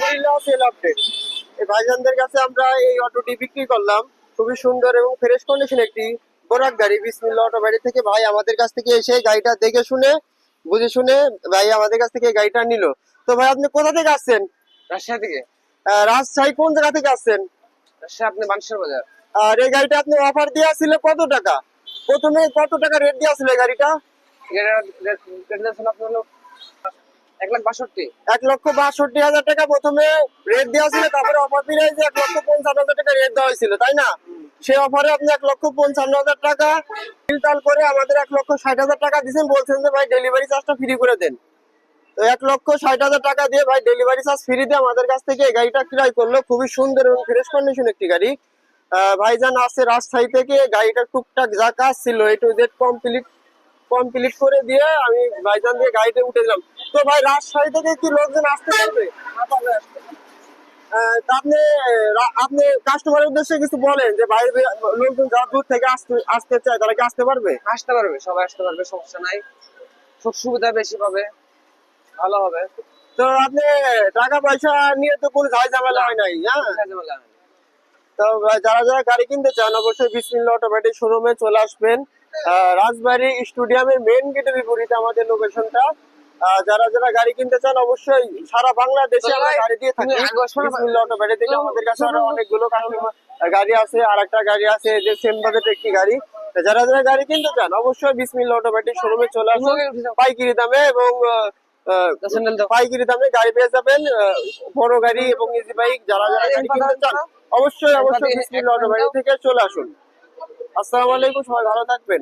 আলহামদুলিল্লাহ sell update. এই ভাইজানদের কাছে আমরা এই অটোটি বিক্রি করলাম, খুবই সুন্দর এবং ফ্রেশ কন্ডিশন একটি বোরাক গাড়ি। বিসমিল্লাহ অটো বাড়ি থেকে ভাই আমাদের কাছ থেকে এসে গাড়িটা দেখে শুনে বুঝে শুনে ভাই আমাদের কাছ থেকে গাড়িটা নিল। তো ভাই আপনি কোথা থেকে আসছেন? রাজশাহী থেকে। রাজশাহী কোন জায়গা থেকে আসছেন? রাজশাহী আপনি বানসার বাজার। আর এই গাড়িটা আপনি অফার দেওয়া ছিল কত টাকা? প্রথমে কত টাকা রেট দেওয়া ছিল এই গাড়িটা? আপনার হলো 1,62,000। 1,62,000 টাকা প্রথমে রেট দেওয়া ছিল, তারপরে অফার প্রাইসে 1,55,000 টাকা রেট দেওয়া হয়েছিল, তাই না? সেই অফারে আপনি 1,55,000 টাকা ফিলতাল করে আমাদের 1,60,000 টাকা দিয়েছেন, বলছেন যে ভাই ডেলিভারি চার্জটা ফ্রি করে দেন। তো 1,60,000 টাকা দিয়ে ভাই ডেলিভারি চার্জ ফ্রি দিয়ে আমাদের কাছ থেকে এই গাড়িটা ক্রয় করলো। খুবই সুন্দর এবং ফ্রেশ কন্ডিশন একটি গাড়ি। ভাইজান আসছে রাজশাহী থেকে, গাড়িটা টুকটাক যা কাজ ছিল A to Z কমপ্লিট করে দিয়ে আমি ভাইজান দিয়ে গাড়িতে উঠে গেলাম। তো ভাই রাজশাহী থেকে কি লোকজন আসতে পারবে? তা আপনি কাস্টমারের উদ্দেশ্যে কিছু বলেন যে ভাই লোকজন যারা দূর থেকে আসতে চায় তারা কি আসতে পারবে? আসতে পারবে, সবাই আসতে পারবে, সমস্যা নাই। সুখ সুবিধা বেশি পাবে, ভালো হবে। তো আপনি টাকা পয়সা নিয়ে তো কোনো ঝামেলা হয় নাই? হ্যাঁ, তো যারা যারা গাড়ি কিনতে চান অবশ্যই বিসমিল্লাহ অটোমেটিক শোরুমে চলে আসবেন। রাজবাড়ী স্টেডিয়ামের মেইন গেটের বিপরীতে আমাদের লোকেশনটা। যারা যারা গাড়ি কিনতে চান অবশ্যই সারা বাংলাদেশে আমরা গাড়ি দিয়ে থাকি। বিসমিল্লাহ অটোমেটিক থেকে আমাদের কাছে আরো অনেকগুলো কাস্টমার গাড়ি আছে, আর একটা গাড়ি আছে যে সেম বাজেট একটি গাড়ি। যারা যারা গাড়ি কিনতে চান অবশ্যই বিসমিল্লাহ অটোমেটিক শোরুমে চলে আসুন পাইকারি দামে, এবং পাইকারি দামে গাড়ি পেয়ে যাবেন। বড় গাড়ি এবং ইজি বাইক যারা যারা গাড়ি কিনতে চান অবশ্যই বিসমিল্লাহ অটোমেটিক থেকে চলে আসুন। আসসালামু আলাইকুম, সবাই ভালো থাকবেন।